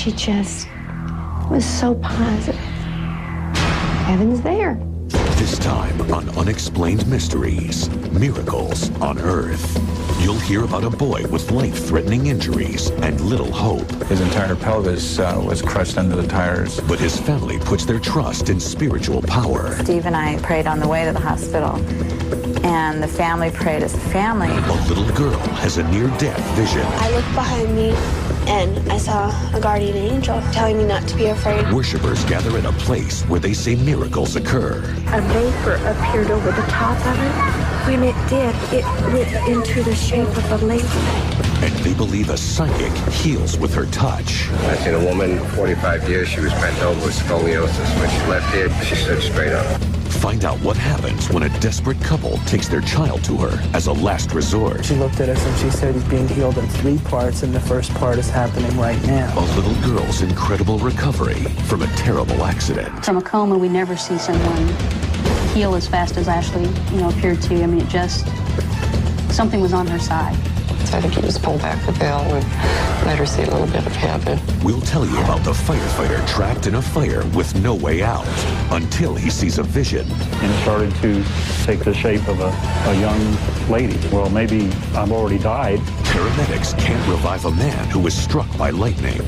she just was so positive. Heaven's there. This time on Unexplained Mysteries, Miracles on Earth. You'll hear about a boy with life-threatening injuries and little hope. His entire pelvis was crushed under the tires. But his family puts their trust in spiritual power. Steve and I prayed on the way to the hospital, and the family prayed as a family. A little girl has a near-death vision. I looked behind me, and I saw a guardian angel telling me not to be afraid. Worshippers gather at a place where they say miracles occur. A vapor appeared over the top of it. When it did, it went into the shape of a lady. And they believe a psychic heals with her touch. I've seen a woman, 45 years, she was bent over with scoliosis. When she left here, she stood straight up. Find out what happens when a desperate couple takes their child to her as a last resort. She looked at us and she said he's being healed in 3 parts, and the first part is happening right now. A little girl's incredible recovery from a terrible accident. From a coma, we never see someone heal as fast as Ashley, appeared to. I mean, it just, something was on her side. So I think he just pulled back the veil and let her see a little bit of heaven. We'll tell you about the firefighter trapped in a fire with no way out until he sees a vision. And it started to take the shape of a young lady. Well, maybe I've already died. Paramedics can't revive a man who was struck by lightning.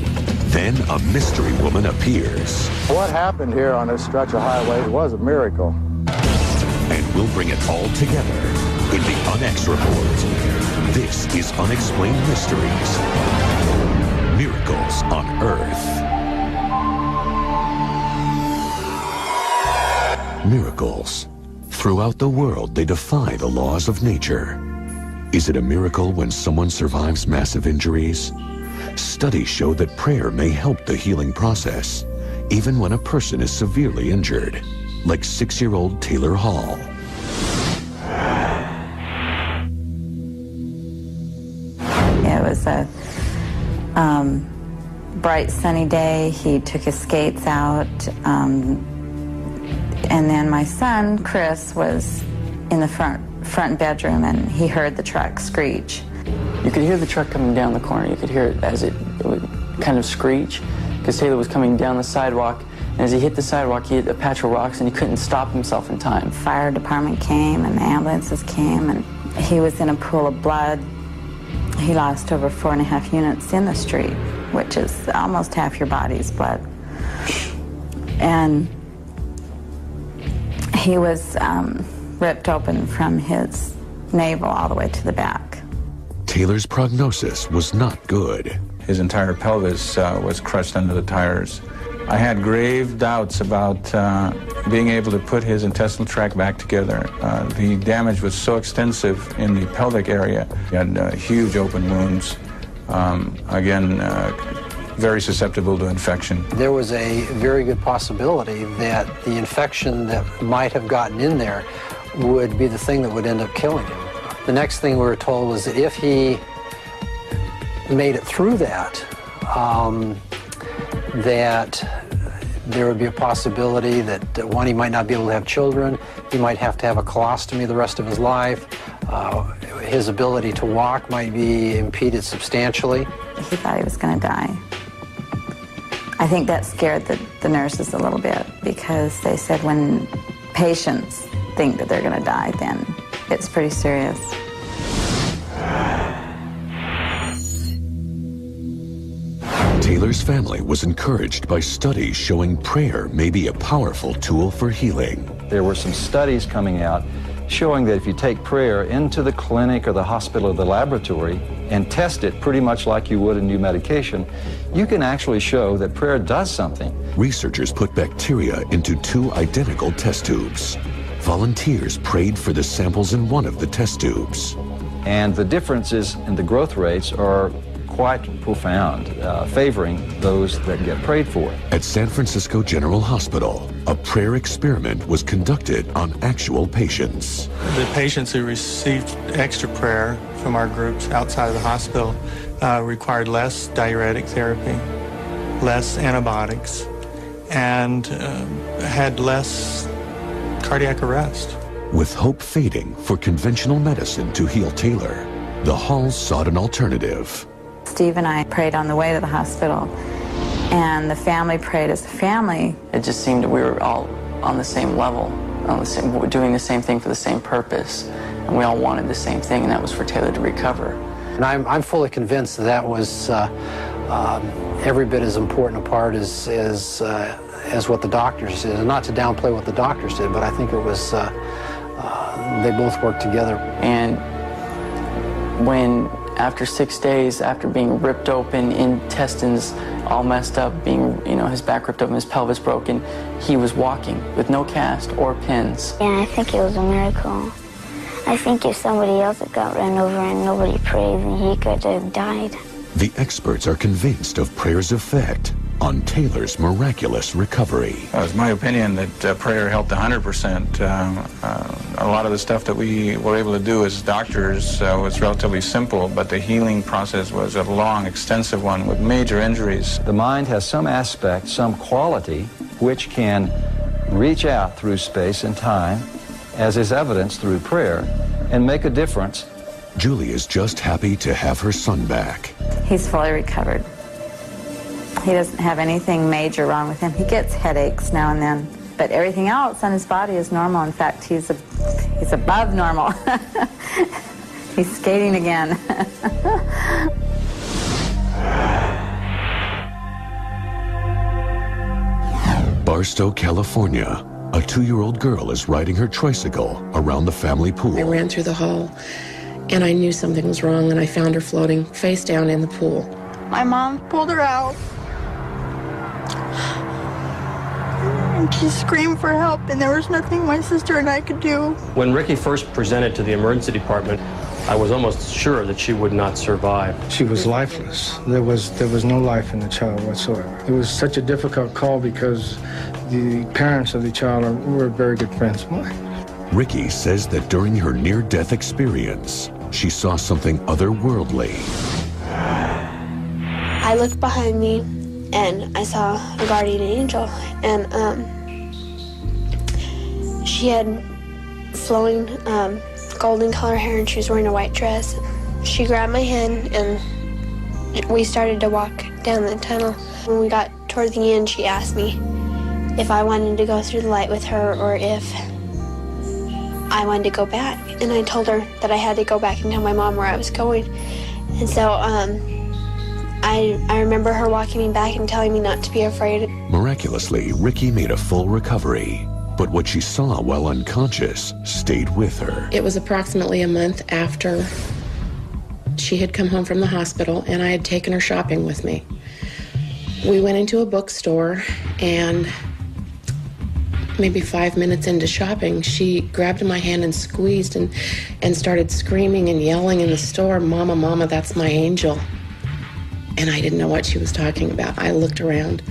Then a mystery woman appears. What happened here on this stretch of highway was a miracle. And we'll bring it all together in the UNX Report. This is Unexplained Mysteries. Miracles on Earth. Miracles. Throughout the world, they defy the laws of nature. Is it a miracle when someone survives massive injuries? Studies show that prayer may help the healing process, even when a person is severely injured, like 6-year-old Taylor Hall. It was a bright sunny day. He took his skates out, and then my son Chris was in the front bedroom, and he heard the truck screech. You could hear the truck coming down the corner. You could hear it as it would kind of screech, because Taylor was coming down the sidewalk, and as he hit the sidewalk, he hit a patch of rocks, and he couldn't stop himself in time. Fire department came, and the ambulances came, and he was in a pool of blood. He lost over 4.5 units in the street, which is almost half your body's blood. And he was ripped open from his navel all the way to the back. Taylor's prognosis was not good. His entire pelvis was crushed under the tires. I had grave doubts about being able to put his intestinal tract back together. The damage was so extensive in the pelvic area. He had huge open wounds. Again, very susceptible to infection. There was a very good possibility that the infection that might have gotten in there would be the thing that would end up killing him. The next thing we were told was that if he made it through that, that there would be a possibility that, one, he might not be able to have children, he might have to have a colostomy the rest of his life, his ability to walk might be impeded substantially. He thought he was going to die. I think that scared the nurses a little bit, because they said when patients think that they're going to die, then it's pretty serious. Taylor's family was encouraged by studies showing prayer may be a powerful tool for healing. There were some studies coming out showing that if you take prayer into the clinic or the hospital or the laboratory and test it pretty much like you would a new medication, you can actually show that prayer does something. Researchers put bacteria into 2 identical test tubes. Volunteers prayed for the samples in one of the test tubes. And the differences in the growth rates are quite profound, favoring those that get prayed for. At San Francisco General Hospital, a prayer experiment was conducted on actual patients. The patients who received extra prayer from our groups outside of the hospital required less diuretic therapy, less antibiotics, and had less cardiac arrest. With hope fading for conventional medicine to heal Taylor, the Halls sought an alternative. Steve and I prayed on the way to the hospital, And the family prayed as a family. It just seemed that we were all on the same level, doing the same thing for the same purpose. And we all wanted the same thing, and that was for Taylor to recover. And I'm fully convinced that was every bit as important a part as what the doctors did. And not to downplay what the doctors did, but I think it was, they both worked together. And when, after 6 days, after being ripped open, intestines all messed up, being, his back ripped open, his pelvis broken, he was walking with no cast or pins. And I think it was a miracle. I think if somebody else had got run over and nobody prayed, then he could have died. The experts are convinced of prayer's effect on Taylor's miraculous recovery. It's my opinion that prayer helped 100%. A lot of the stuff that we were able to do as doctors was relatively simple, but the healing process was a long, extensive one with major injuries. The mind has some aspect, some quality, which can reach out through space and time, as is evidenced through prayer, and make a difference. Julie is just happy to have her son back. He's fully recovered. He doesn't have anything major wrong with him. He gets headaches now and then, but everything else on his body is normal. In fact, he's above normal. He's skating again. Barstow, California. A 2-year-old girl is riding her tricycle around the family pool. I ran through the hall, and I knew something was wrong, and I found her floating face down in the pool. My mom pulled her out, and she screamed for help, and there was nothing my sister and I could do. When Ricky first presented to the emergency department, I was almost sure that she would not survive. She was lifeless. There was no life in the child whatsoever. It was such a difficult call because the parents of the child were very good friends of mine. Ricky says that during her near-death experience, she saw something otherworldly. I looked behind me and I saw a guardian angel, and she had flowing golden color hair, and she was wearing a white dress. She grabbed my hand and we started to walk down the tunnel. When we got toward the end, she asked me if I wanted to go through the light with her or if I wanted to go back. And I told her that I had to go back and tell my mom where I was going. And so I remember her walking me back and telling me not to be afraid. Miraculously, Ricky made a full recovery, but what she saw while unconscious stayed with her. It was approximately a month after she had come home from the hospital, and I had taken her shopping with me. We went into a bookstore, and maybe 5 minutes into shopping, she grabbed my hand and squeezed and started screaming and yelling in the store, "Mama, Mama, that's my angel." And I didn't know what she was talking about. I looked around,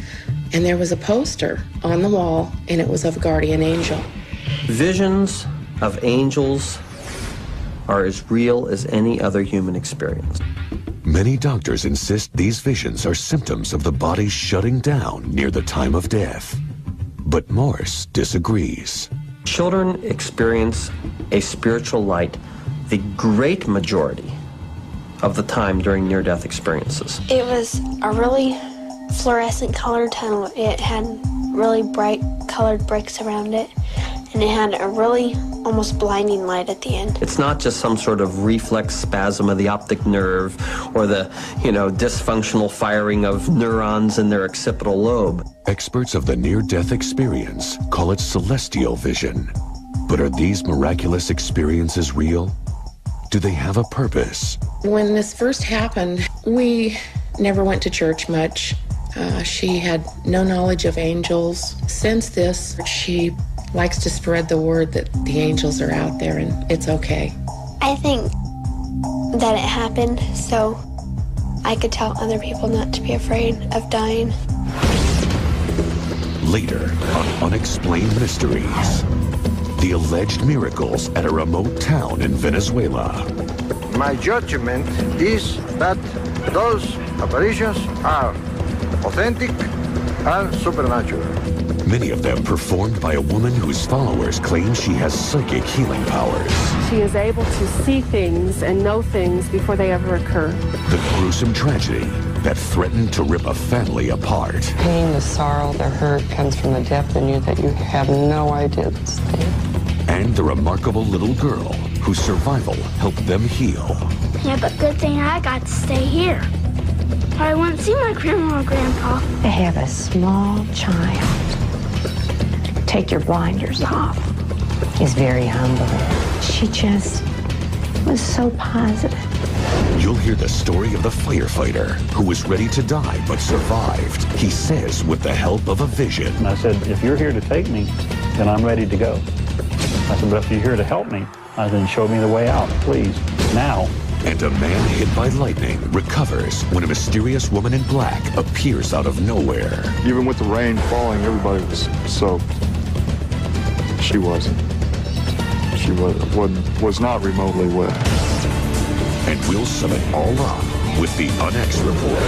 and there was a poster on the wall, and it was of a guardian angel. Visions of angels are as real as any other human experience. Many doctors insist these visions are symptoms of the body shutting down near the time of death. But Morse disagrees. Children experience a spiritual light the great majority of the time during near-death experiences. It was a really fluorescent colored tunnel. It had really bright colored bricks around it, and it had a really almost blinding light at the end. It's not just some sort of reflex spasm of the optic nerve or the, dysfunctional firing of neurons in their occipital lobe. Experts of the near-death experience call it celestial vision. But are these miraculous experiences real? Do they have a purpose? When this first happened, we never went to church much. She had no knowledge of angels. Since this, she likes to spread the word that the angels are out there and it's okay. I think that it happened so I could tell other people not to be afraid of dying. Later on Unexplained Mysteries, the alleged miracles at a remote town in Venezuela. My judgment is that those apparitions are authentic and supernatural. Many of them performed by a woman whose followers claim she has psychic healing powers. She is able to see things and know things before they ever occur. The gruesome tragedy that threatened to rip a family apart. Pain, the sorrow, the hurt comes from a depth in you that you have no idea that's there. And the remarkable little girl whose survival helped them heal. Yeah, but good thing I got to stay here. Or I wouldn't see my grandma or grandpa. To have a small child take your blinders off is very humbling. She just was so positive. You'll hear the story of the firefighter who was ready to die but survived. He says with the help of a vision. And I said, if you're here to take me, then I'm ready to go. I said, but if you're here to help me, then show me the way out, please, now. And a man hit by lightning recovers when a mysterious woman in black appears out of nowhere. Even with the rain falling, everybody was soaked. She wasn't. She was not remotely wet. And we'll sum it all up with the UNX Report.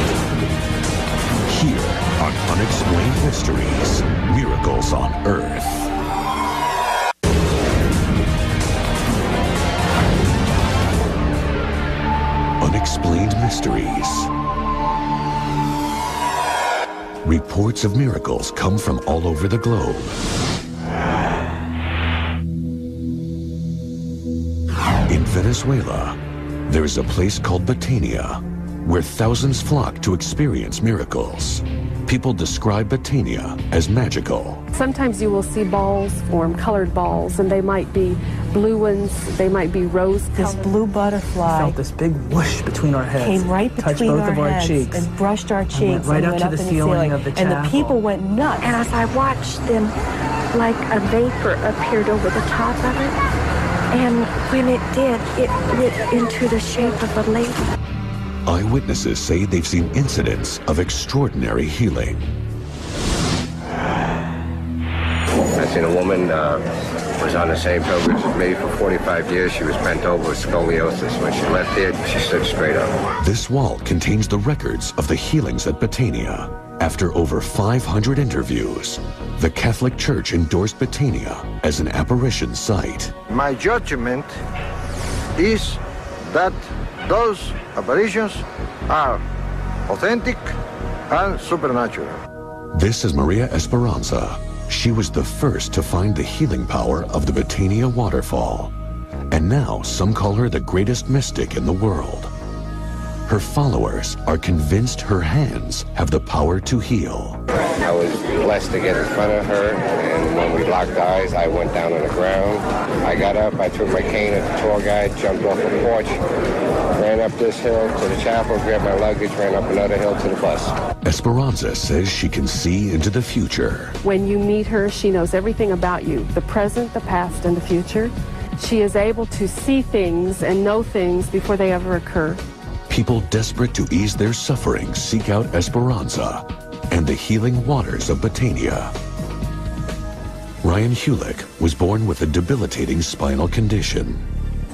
Here on Unexplained Mysteries, Miracles on Earth. Unexplained Mysteries. Reports of miracles come from all over the globe. In Venezuela, there is a place called Betania, where thousands flock to experience miracles. People describe Betania as magical. Sometimes you will see balls form, colored balls, and they might be blue ones, they might be rose colored. This blue butterfly felt this big whoosh between our heads. Came right between both our of our heads cheeks and brushed our cheeks right and up went to the ceiling of the and chapel. the people went nuts. And as I watched them, like a vapor appeared over the top of it. And when it did, it lit into the shape of a lady. Eyewitnesses say they've seen incidents of extraordinary healing. I seen a woman was on the same pilgrimage as me for 45 years. She was bent over with scoliosis. When she left here, she stood straight up. This wall contains the records of the healings at Betania. After over 500 interviews, the Catholic Church endorsed Betania as an apparition site. My judgment is that those apparitions are authentic and supernatural. This is Maria Esperanza. She was the first to find the healing power of the Betania waterfall. And now some call her the greatest mystic in the world. Her followers are convinced her hands have the power to heal. I was blessed to get in front of her, and when we locked eyes, I went down on the ground. I got up, I took my cane at the tour guide, jumped off the porch, ran up this hill to the chapel, grabbed my luggage, ran up another hill to the bus. Esperanza says she can see into the future. When you meet her, she knows everything about you, the present, the past, and the future. She is able to see things and know things before they ever occur. People desperate to ease their suffering seek out Esperanza and the healing waters of Betania. Ryan Hulick was born with a debilitating spinal condition.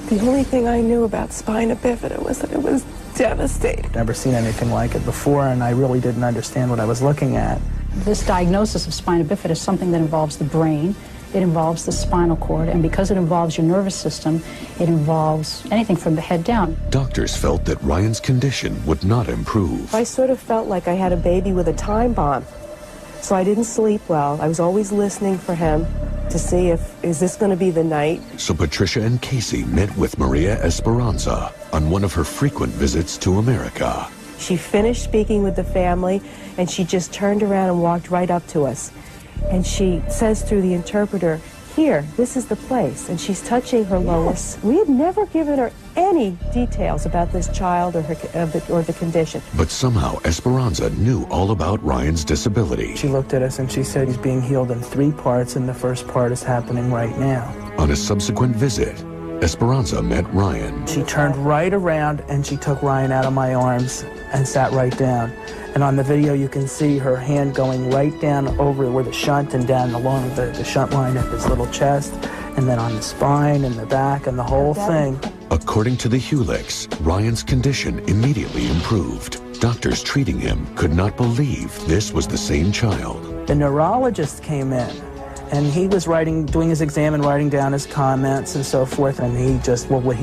The only thing I knew about spina bifida was that it was devastating. Never seen anything like it before, and I really didn't understand what I was looking at. This diagnosis of spina bifida is something that involves the brain, it involves the spinal cord, and because it involves your nervous system, it involves anything from the head down. Doctors felt that Ryan's condition would not improve. I sort of felt like I had a baby with a time bomb. So I didn't sleep well. I was always listening for him to see is this going to be the night? So Patricia and Casey met with Maria Esperanza on one of her frequent visits to America. She finished speaking with the family, and she just turned around and walked right up to us. And she says through the interpreter, "Here, this is the place." And she's touching her lower. We had never given her any details about this child or the condition. But somehow Esperanza knew all about Ryan's disability. She looked at us and she said he's being healed in 3 parts, and the first part is happening right now. On a subsequent visit, Esperanza met Ryan. She turned right around and she took Ryan out of my arms and sat right down. And on the video you can see her hand going right down over where the shunt and down along the shunt line at his little chest, and then on the spine and the back and the whole thing. According to the Hulicks, Ryan's condition immediately improved. Doctors treating him could not believe this was the same child. The neurologist came in And he was doing his exam and writing down his comments and so forth, and he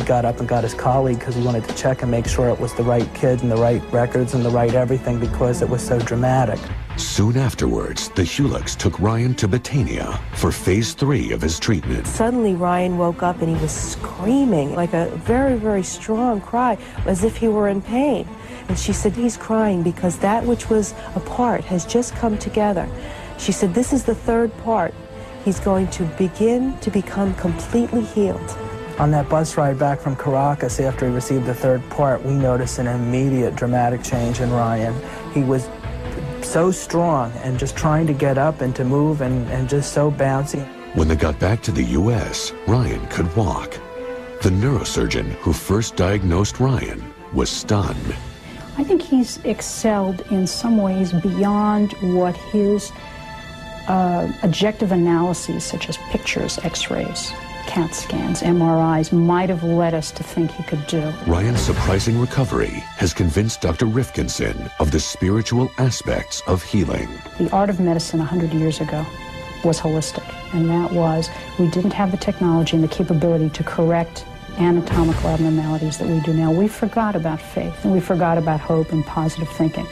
got up and got his colleague because he wanted to check and make sure it was the right kid and the right records and the right everything because it was so dramatic. Soon afterwards, the Hulicks took Ryan to Betania for phase 3 of his treatment. Suddenly, Ryan woke up and he was screaming, like a very, very strong cry, as if he were in pain. And she said, he's crying because that which was apart has just come together. She said, this is the third part. He's going to begin to become completely healed. On that bus ride back from Caracas after he received the third part, we noticed an immediate dramatic change in Ryan. He was so strong and just trying to get up and to move and just so bouncy. When they got back to the U.S., Ryan could walk. The neurosurgeon who first diagnosed Ryan was stunned. I think he's excelled in some ways beyond what his objective analyses, such as pictures, x-rays, CAT scans, MRIs, might have led us to think he could do. Ryan's surprising recovery has convinced Dr. Rifkinson of the spiritual aspects of healing. The art of medicine 100 years ago was holistic, and that was we didn't have the technology and the capability to correct anatomical abnormalities that we do now. We forgot about faith, and we forgot about hope and positive thinking.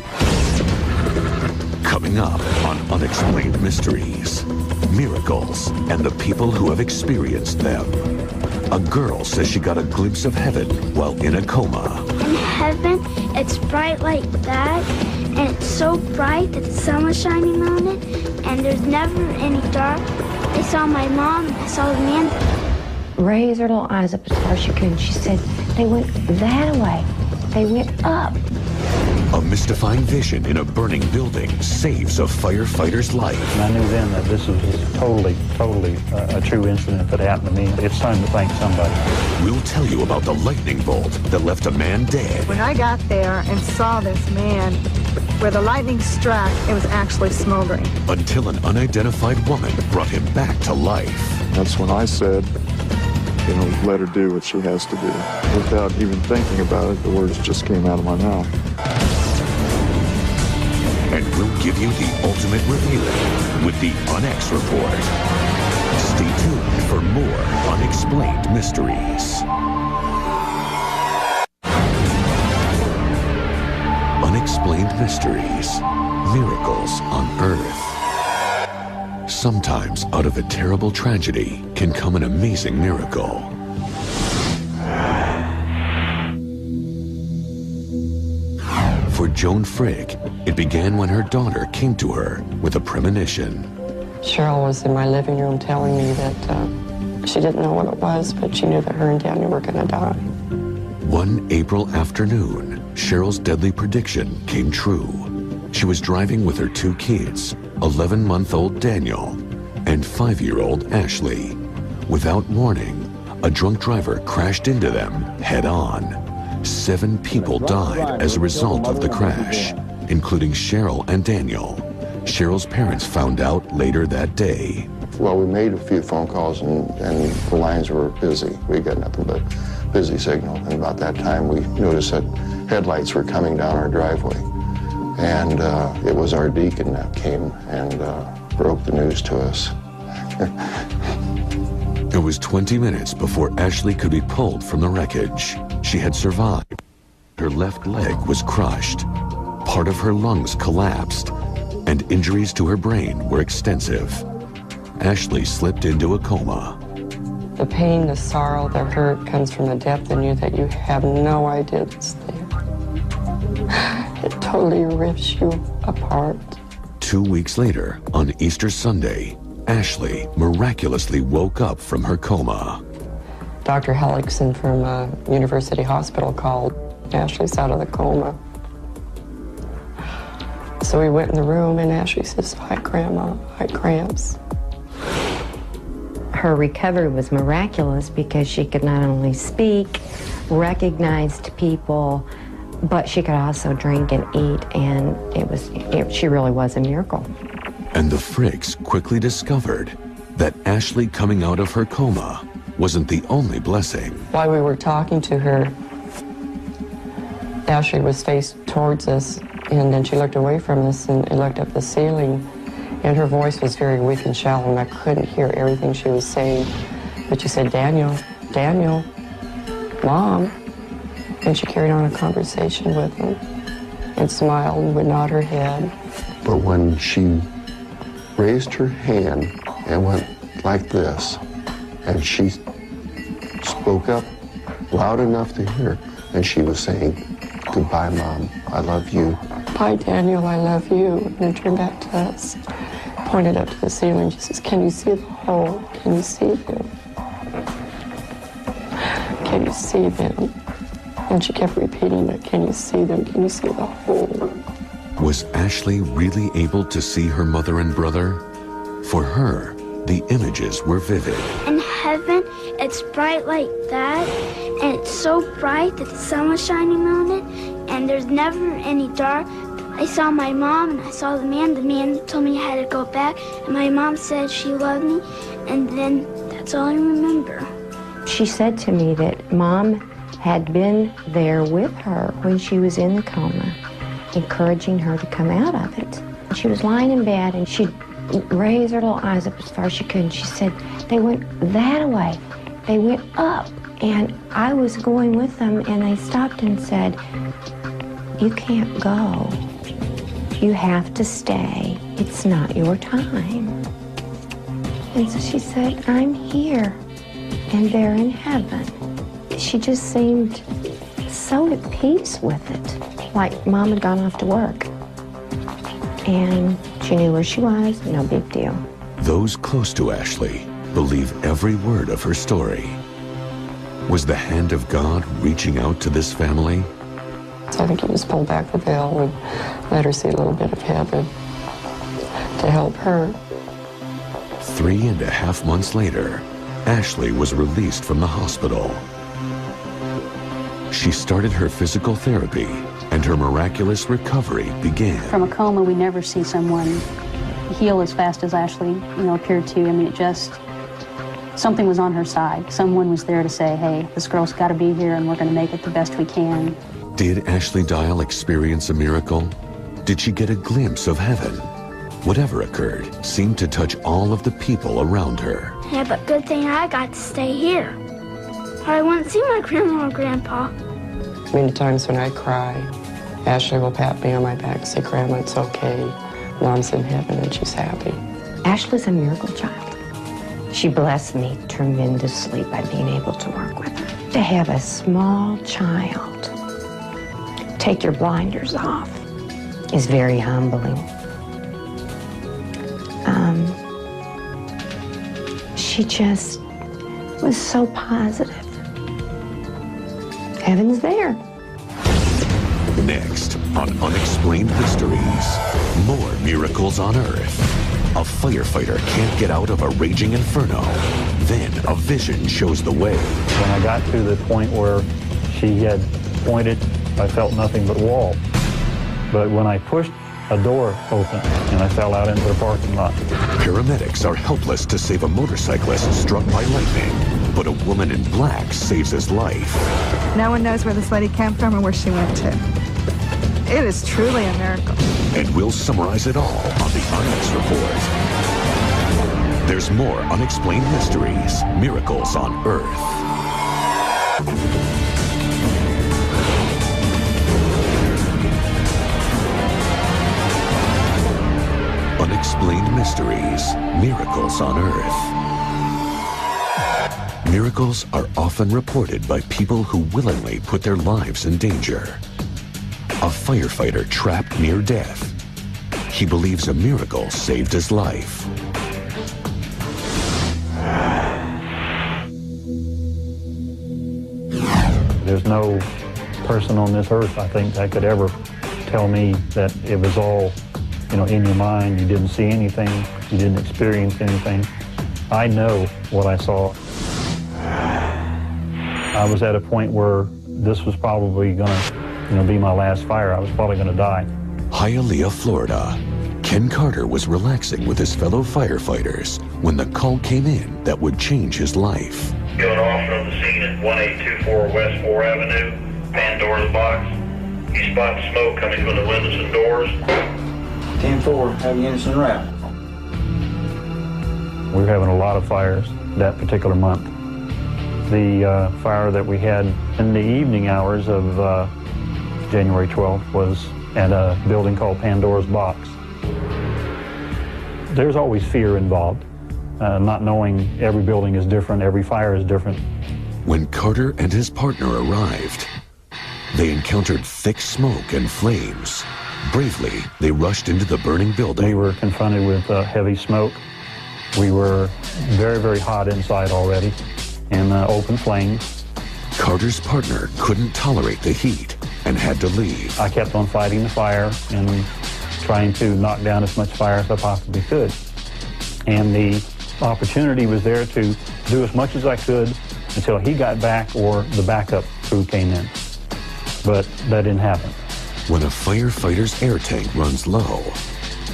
Coming up on Unexplained Mysteries, miracles, and the people who have experienced them. A girl says she got a glimpse of heaven while in a coma. In heaven, it's bright like that, and it's so bright that the sun was shining on it, and there's never any dark. I saw my mom, I saw the man. Raised her little eyes up as far as she could, and she said, they went that way. They went up. A mystifying vision in a burning building saves a firefighter's life. And I knew then that this was totally a true incident that happened to me. It's time to thank somebody. We'll tell you about the lightning bolt that left a man dead. When I got there and saw this man, where the lightning struck, it was actually smoldering. Until an unidentified woman brought him back to life. That's when I said, let her do what she has to do. Without even thinking about it, the words just came out of my mouth. And we'll give you the ultimate revealing with the UNX Report. Stay tuned for more Unexplained Mysteries. Unexplained Mysteries. Miracles on Earth. Sometimes out of a terrible tragedy can come an amazing miracle. For Joan Frigg, it began when her daughter came to her with a premonition. Cheryl was in my living room telling me that she didn't know what it was, but she knew that her and Daniel were going to die. One April afternoon, Cheryl's deadly prediction came true. She was driving with her 2 kids, 11-month-old Daniel and 5-year-old Ashley. Without warning, a drunk driver crashed into them head-on. 7 people died as a result of the crash, including Cheryl and Daniel. Cheryl's parents found out later that day. Well, we made a few phone calls and the lines were busy. We got nothing but busy signal. And about that time, we noticed that headlights were coming down our driveway. And it was our deacon that came and broke the news to us. It was 20 minutes before Ashley could be pulled from the wreckage. She had survived. Her left leg was crushed. Part of her lungs collapsed, and injuries to her brain were extensive. Ashley slipped into a coma. The pain, the sorrow, the hurt comes from a depth in you that you have no idea that's there. It totally rips you apart. 2 weeks later, on Easter Sunday, Ashley miraculously woke up from her coma. Dr. Hellickson from University Hospital called. Ashley's out of the coma. So we went in the room and Ashley says, "Hi, Grandma, hi, cramps." Her recovery was miraculous because she could not only speak, recognized people, but she could also drink and eat, and she really was a miracle. And the Friggs quickly discovered that Ashley coming out of her coma wasn't the only blessing. While we were talking to her, Ashley was faced towards us, and then she looked away from us and looked up the ceiling, And her voice was very weak and shallow, and I couldn't hear everything she was saying. But she said, Daniel, Daniel, Mom. And she carried on a conversation with him and smiled and would nod her head. But when she raised her hand and went like this, and she spoke up loud enough to hear, and she was saying, goodbye, Mom, I love you. Bye, Daniel, I love you. And then turned back to us, pointed up to the ceiling. She says, can you see the hole? Can you see them? Can you see them? And she kept repeating it, can you see them? Can you see the hole? Was Ashley really able to see her mother and brother? For her, the images were vivid. In heaven, it's bright like that, and it's so bright that the sun was shining on it, and there's never any dark. I saw my mom, and I saw the man. The man told me I had to go back, and my mom said she loved me, and then that's all I remember. She said to me that Mom had been there with her when she was in the coma, encouraging her to come out of it. She was lying in bed, and she'd raise her little eyes up as far as she could, and she said, they went that way. They went up, and I was going with them, and they stopped and said, you can't go. You have to stay. It's not your time. And so she said, I'm here, and they're in heaven. She just seemed so at peace with it, like Mom had gone off to work. And she knew where she was, no big deal. Those close to Ashley believe every word of her story. Was the hand of God reaching out to this family? So I think he just pulled back the veil and let her see a little bit of heaven to help her. 3.5 months later, Ashley was released from the hospital. She started her physical therapy, and her miraculous recovery began. From a coma, we never see someone heal as fast as Ashley, appeared to. I mean, it just, something was on her side. Someone was there to say, hey, this girl's got to be here, and we're going to make it the best we can. Did Ashley Dial experience a miracle? Did she get a glimpse of heaven? Whatever occurred seemed to touch all of the people around her. Yeah, but good thing I got to stay here. I wouldn't see my grandma or grandpa. Many times when I cry, Ashley will pat me on my back and say, Grandma, it's okay. Mom's in heaven and she's happy. Ashley's a miracle child. She blessed me tremendously by being able to work with her. To have a small child take your blinders off is very humbling. She just was so positive. Heaven's there. Next on Unexplained Mysteries, more miracles on Earth. A firefighter can't get out of a raging inferno. Then a vision shows the way. When I got to the point where she had pointed, I felt nothing but wall. But when I pushed, a door opened and I fell out into the parking lot. Paramedics are helpless to save a motorcyclist struck by lightning, but a woman in black saves his life. No one knows where this lady came from or where she went to. It is truly a miracle. And we'll summarize it all on the Onyx Report. There's more unexplained mysteries, miracles on Earth. Unexplained Mysteries, Miracles on Earth. Miracles are often reported by people who willingly put their lives in danger. A firefighter trapped near death. He believes a miracle saved his life. There's no person on this earth, I think, that could ever tell me that it was all in your mind, you didn't see anything, you didn't experience anything. I know what I saw. I was at a point where this was probably gonna, be my last fire. I was probably gonna die. Hialeah, Florida. Ken Carter was relaxing with his fellow firefighters when the call came in that would change his life. Going off from the scene at 1824 West 4 Avenue, Pandora's box. You spot smoke coming from the windows and doors. 10-4, have units en route. We were having a lot of fires that particular month. The fire that we had in the evening hours of January 12th was at a building called Pandora's Box. There's always fear involved, not knowing every building is different, every fire is different. When Carter and his partner arrived, they encountered thick smoke and flames. Bravely, they rushed into the burning building. We were confronted with heavy smoke. We were very, very hot inside already, and open flames. Carter's partner couldn't tolerate the heat and had to leave. I kept on fighting the fire and trying to knock down as much fire as I possibly could. And the opportunity was there to do as much as I could until he got back or the backup crew came in. But that didn't happen. When a firefighter's air tank runs low,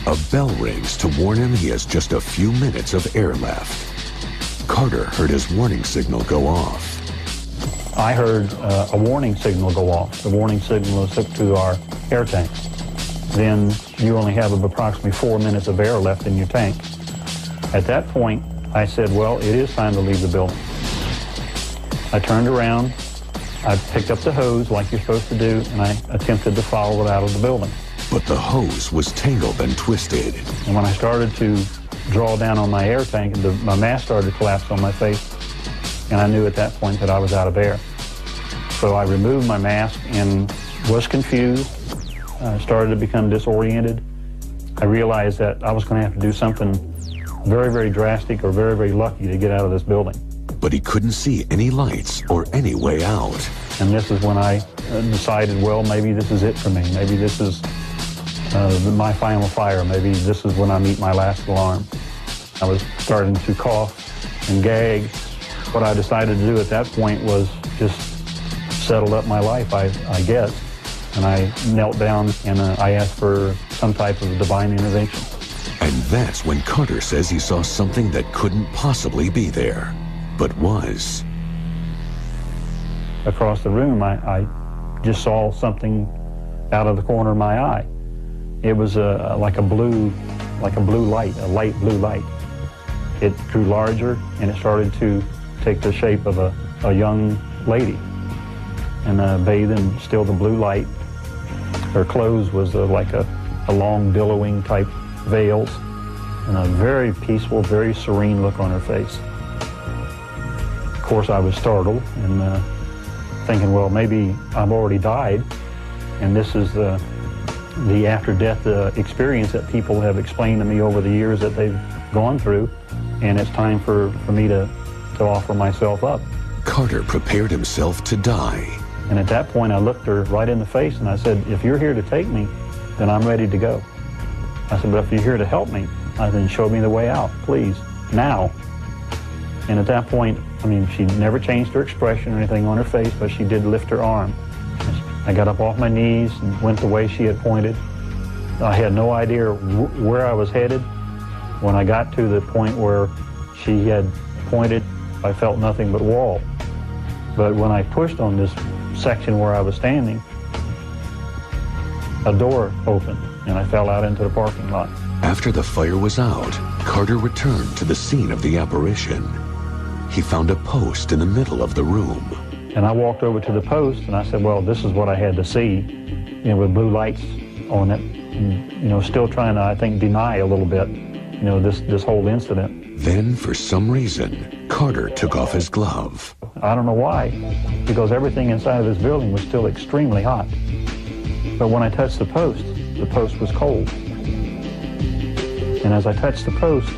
a bell rings to warn him he has just a few minutes of air left. Carter heard his warning signal go off. I heard a warning signal go off. The warning signal was hooked to our air tank. Then you only have approximately 4 minutes of air left in your tank. At that point, I said, well, it is time to leave the building. I turned around, I picked up the hose like you're supposed to do, and I attempted to follow it out of the building. But the hose was tangled and twisted. And when I started to draw down on my air tank, my mask started to collapse on my face, and I knew at that point that I was out of air. So I removed my mask and was confused, started to become disoriented. I realized that I was going to have to do something very, very drastic or very, very lucky to get out of this building. But he couldn't see any lights or any way out. And this is when I decided, well, maybe this is it for me. Maybe this is my final fire. Maybe this is when I meet my last alarm. I was starting to cough and gag. What I decided to do at that point was just settle up my life, I guess. And I knelt down and I asked for some type of divine intervention. And that's when Carter says he saw something that couldn't possibly be there, but was. Across the room, I just saw something out of the corner of my eye. It was like a blue light, a light blue light. It grew larger and it started to take the shape of a young lady and bathed in still the blue light. Her clothes was like a long billowing type veils and a very peaceful, very serene look on her face. Of course, I was startled and thinking, well, maybe I've already died, and this is the after-death experience that people have explained to me over the years that they've gone through, and it's time for me to offer myself up. Carter prepared himself to die. And at that point, I looked her right in the face and I said, if you're here to take me, then I'm ready to go. I said, but if you're here to help me, then show me the way out, please, now. And at that point, I mean, she never changed her expression or anything on her face, but she did lift her arm. I got up off my knees and went the way she had pointed. I had no idea where I was headed. When I got to the point where she had pointed, I felt nothing but wall. But when I pushed on this section where I was standing, a door opened and I fell out into the parking lot. After the fire was out, Carter returned to the scene of the apparition. He found a post in the middle of the room. And I walked over to the post and I said, well, this is what I had to see, with blue lights on it. And, still trying to, I think, deny a little bit, this whole incident. Then, for some reason, Carter took off his glove. I don't know why, because everything inside of this building was still extremely hot. But when I touched the post was cold. And as I touched the post,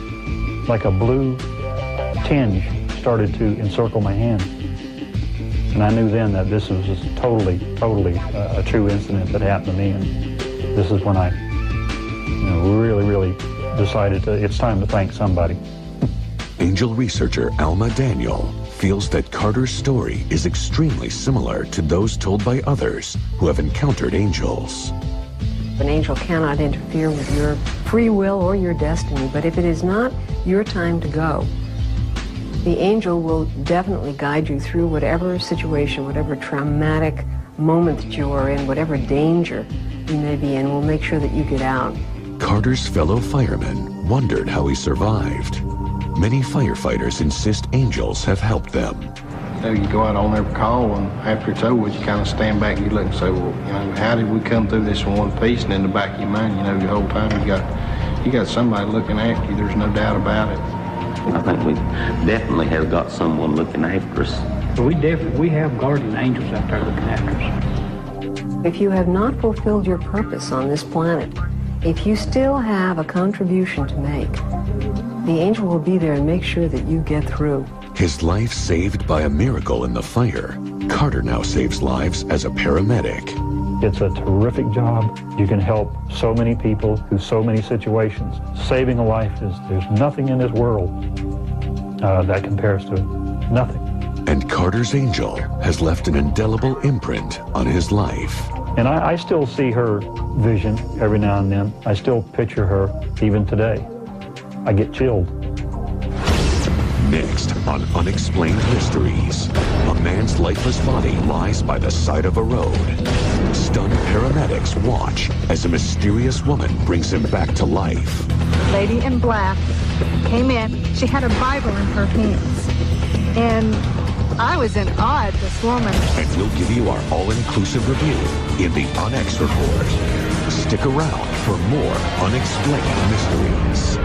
like a blue tinge started to encircle my hand. And I knew then that this was just totally a true incident that happened to me. And this is when I, really decided it's time to thank somebody. Angel researcher Alma Daniel feels that Carter's story is extremely similar to those told by others who have encountered angels. An angel cannot interfere with your free will or your destiny, but if it is not your time to go, the angel will definitely guide you through whatever situation, whatever traumatic moment that you are in, whatever danger you may be in, will make sure that you get out. Carter's fellow firemen wondered how he survived. Many firefighters insist angels have helped them. You go out on every call, and after it's over, you kind of stand back and you look and say, well, how did we come through this in one piece? And in the back of your mind, the whole time you got somebody looking after you. There's no doubt about it. I think we definitely have got someone looking after us. We have guardian angels out there looking after us. If you have not fulfilled your purpose on this planet, if you still have a contribution to make, the angel will be there and make sure that you get through. His life saved by a miracle in the fire, Carter now saves lives as a paramedic. It's a terrific job. You can help so many people through so many situations. Saving a life there's nothing in this world that compares to nothing. And Carter's angel has left an indelible imprint on his life. And I still see her vision every now and then. I still picture her even today. I get chilled. Next on Unexplained Mysteries, a man's lifeless body lies by the side of a road. Stunned paramedics watch as a mysterious woman brings him back to life. Lady in black came in. She had a Bible in her hands. And I was in awe at this woman. And we'll give you our all-inclusive review in the UnX Report. Stick around for more Unexplained Mysteries.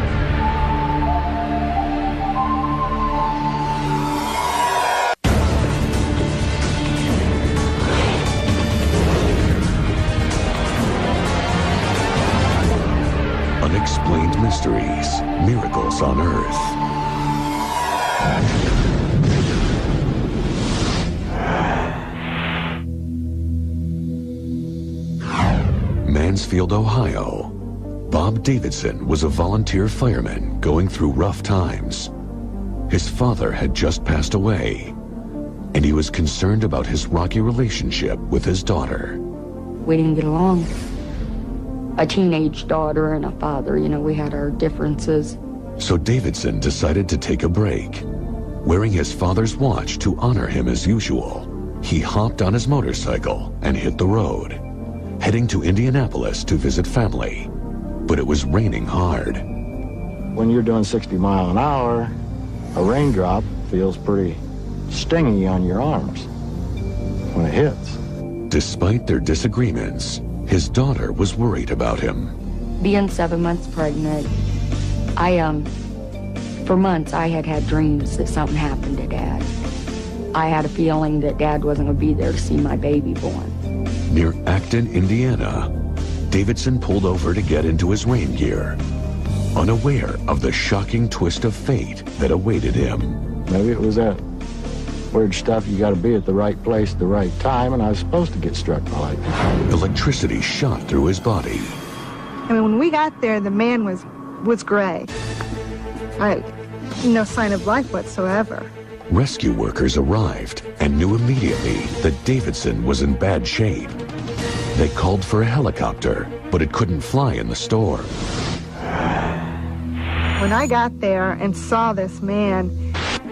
Unexplained Mysteries, Miracles on Earth. Mansfield, Ohio. Bob Davidson was a volunteer fireman going through rough times. His father had just passed away, and he was concerned about his rocky relationship with his daughter. We didn't get along. A teenage daughter and a father, we had our differences. So Davidson decided to take a break. Wearing his father's watch to honor him as usual, he hopped on his motorcycle and hit the road, heading to Indianapolis to visit family. But it was raining hard. When you're doing 60 miles an hour, a raindrop feels pretty stingy on your arms when it hits. Despite their disagreements, his daughter was worried about him. Being 7 months pregnant, for months I had dreams that something happened to Dad. I had a feeling that Dad wasn't going to be there to see my baby born. Near Acton, Indiana, Davidson pulled over to get into his rain gear, unaware of the shocking twist of fate that awaited him. Maybe it was that weird stuff, you got to be at the right place at the right time, and I was supposed to get struck by lightning. Electricity shot through his body. When we got there, the man was gray. No sign of life whatsoever. Rescue workers arrived and knew immediately that Davidson was in bad shape. They called for a helicopter, but it couldn't fly in the storm. When I got there and saw this man,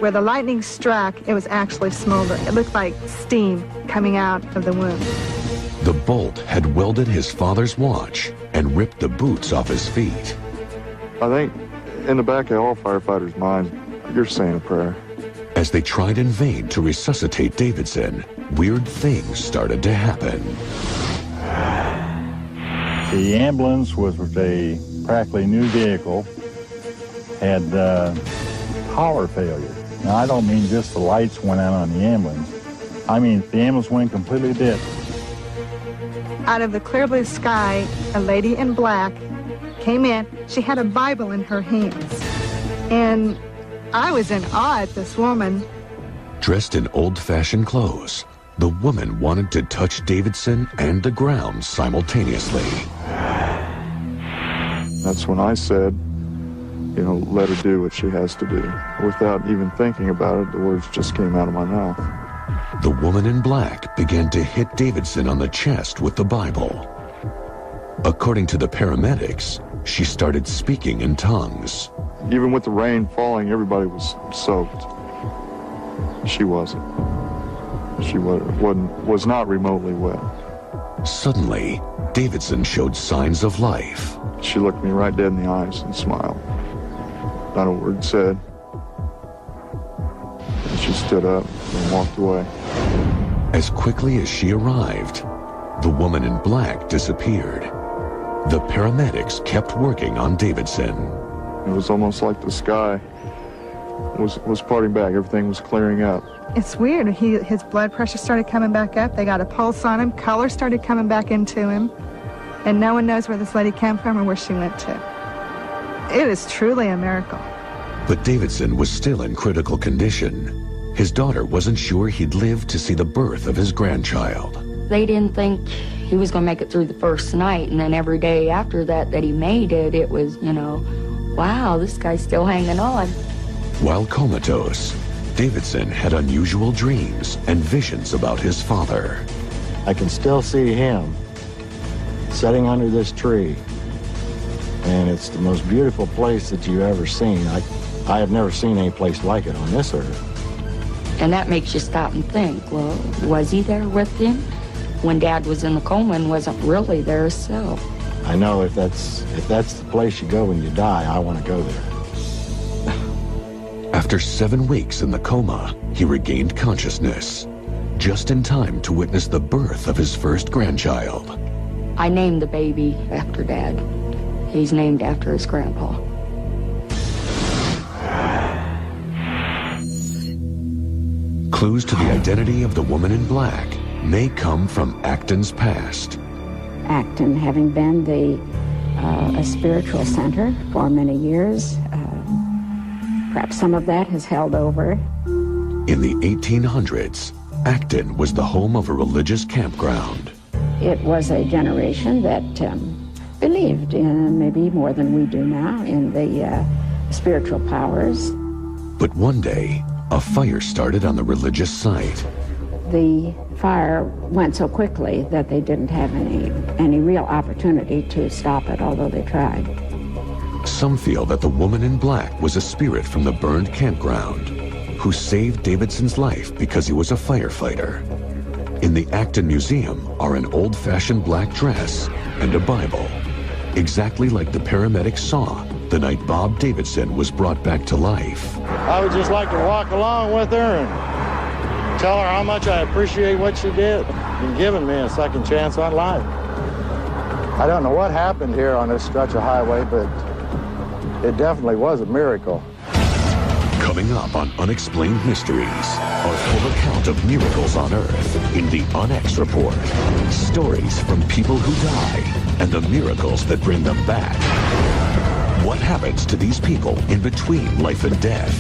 where the lightning struck, it was actually smoldering. It looked like steam coming out of the wound. The bolt had welded his father's watch and ripped the boots off his feet. I think in the back of all firefighters' minds, you're saying a prayer. As they tried in vain to resuscitate Davidson, weird things started to happen. The ambulance was a practically new vehicle, had power failure. Now, I don't mean just the lights went out on the ambulance. I mean the ambulance went completely dead. Out of the clear blue sky, a lady in black came in. She had a Bible in her hands. And I was in awe at this woman. Dressed in old-fashioned clothes, the woman wanted to touch Davidson and the ground simultaneously. That's when I said, let her do what she has to do. Without even thinking about it, the words just came out of my mouth. The woman in black began to hit Davidson on the chest with the Bible. According to the paramedics, she started speaking in tongues. Even with the rain falling, everybody was soaked. She wasn't. She was not remotely wet. Suddenly, Davidson showed signs of life. She looked me right dead in the eyes and smiled. Not a word said, stood up and walked away. As quickly as she arrived, the woman in black disappeared. The paramedics kept working on Davidson. It was almost like the sky was parting back. Everything was clearing up. It's weird. His blood pressure started coming back up. They got a pulse on him. Color started coming back into him. And no one knows where this lady came from or where she went to. It is truly a miracle. But Davidson was still in critical condition. His daughter wasn't sure he'd live to see the birth of his grandchild. They didn't think he was going to make it through the first night, and then every day after that he made it, it was, you know, wow, this guy's still hanging on. While comatose, Davidson had unusual dreams and visions about his father. I can still see him sitting under this tree, and it's the most beautiful place that you've ever seen. I have never seen any place like it on this earth. And that makes you stop and think, well, was he there with him when Dad was in the coma and wasn't really there himself? I know if that's the place you go when you die, I want to go there. After 7 weeks in the coma, he regained consciousness, just in time to witness the birth of his first grandchild. I named the baby after Dad. He's named after his grandpa. Clues to the identity of the woman in black may come from Acton's past. Acton, having been a spiritual center for many years, perhaps some of that has held over. In the 1800s, Acton was the home of a religious campground. It was a generation that believed in, maybe more than we do now, in the spiritual powers. But one day, a fire started on the religious site. The fire went so quickly that they didn't have any real opportunity to stop it, although they tried. Some feel that the woman in black was a spirit from the burned campground who saved Davidson's life because he was a firefighter. In the Acton Museum are an old-fashioned black dress and a Bible, exactly like the paramedics saw the night Bob Davidson was brought back to life. I would just like to walk along with her and tell her how much I appreciate what she did in giving me a second chance on life. I don't know what happened here on this stretch of highway, but it definitely was a miracle. Coming up on Unexplained Mysteries, our full account of miracles on Earth in the UNX Report. Stories from people who die and the miracles that bring them back. What happens to these people in between life and death?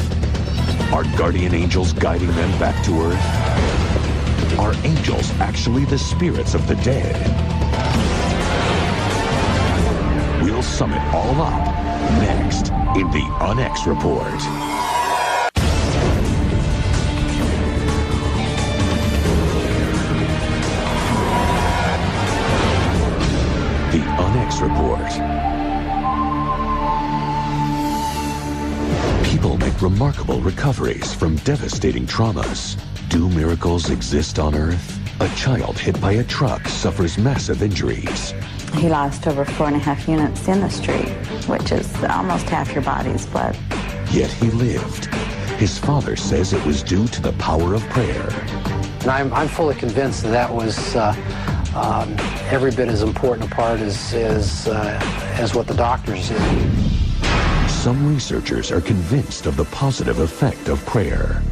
Are guardian angels guiding them back to Earth? Are angels actually the spirits of the dead? We'll sum it all up next in the UNX Report. The UNX Report. People make remarkable recoveries from devastating traumas. Do miracles exist on Earth? A child hit by a truck suffers massive injuries. He lost over 4.5 units in the street, which is almost half your body's blood. Yet he lived. His father says it was due to the power of prayer. And I'm fully convinced that was every bit as important a part as what the doctors did. Some researchers are convinced of the positive effect of prayer.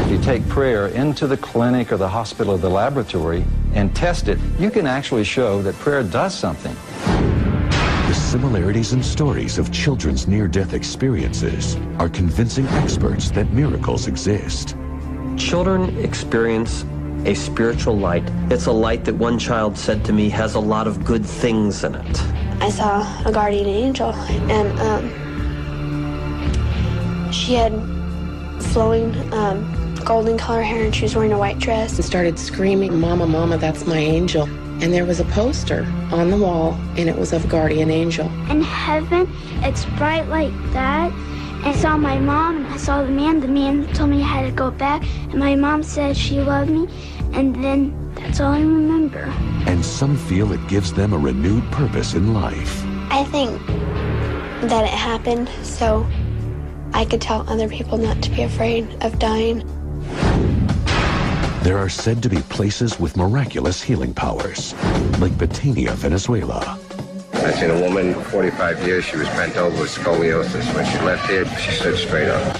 If you take prayer into the clinic or the hospital or the laboratory and test it, you can actually show that prayer does something. The similarities and stories of children's near-death experiences are convincing experts that miracles exist. Children experience a spiritual light. It's a light that one child said to me has a lot of good things in it. I saw a guardian angel, and she had flowing golden color hair, and she was wearing a white dress. And started screaming, "Mama, Mama, that's my angel." And there was a poster on the wall, and it was of a guardian angel. In heaven, it's bright like that. And I saw my mom, and I saw the man. The man told me I had to go back, and my mom said she loved me, and then that's all I remember. And some feel it gives them a renewed purpose in life. I think that it happened so I could tell other people not to be afraid of dying. There are said to be places with miraculous healing powers, like Betania, Venezuela. I've seen a woman, 45 years, she was bent over with scoliosis. When she left here, she stood straight up.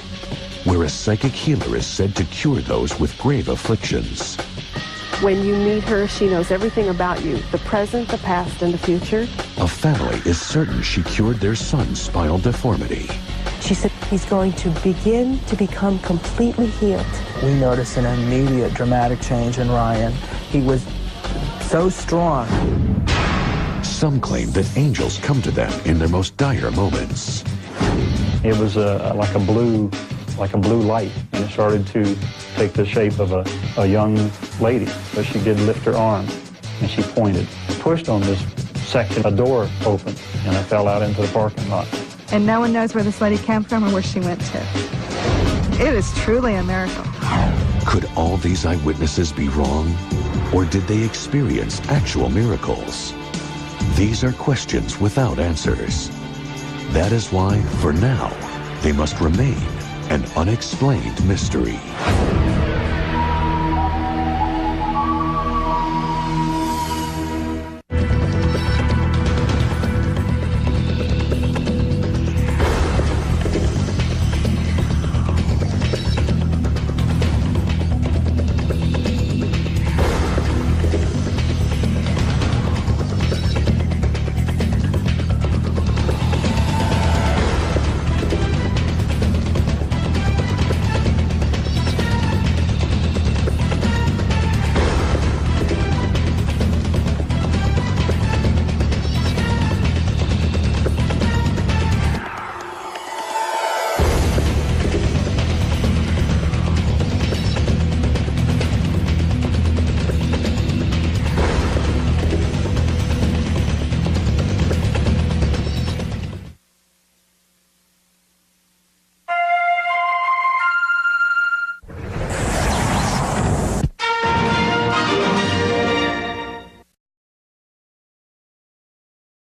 Where a psychic healer is said to cure those with grave afflictions. When you meet her, she knows everything about you, the present, the past, and the future. A family is certain she cured their son's spinal deformity. She said he's going to begin to become completely healed. We noticed an immediate dramatic change in Ryan. He was so strong. Some claim that angels come to them in their most dire moments. It was like a blue light, and it started to take the shape of a young lady. But she did lift her arm, and she pointed, pushed on this section. A door opened, and I fell out into the parking lot. And no one knows where this lady came from or where she went to. It is truly a miracle. Could all these eyewitnesses be wrong? Or did they experience actual miracles? These are questions without answers. That is why, for now, they must remain an unexplained mystery.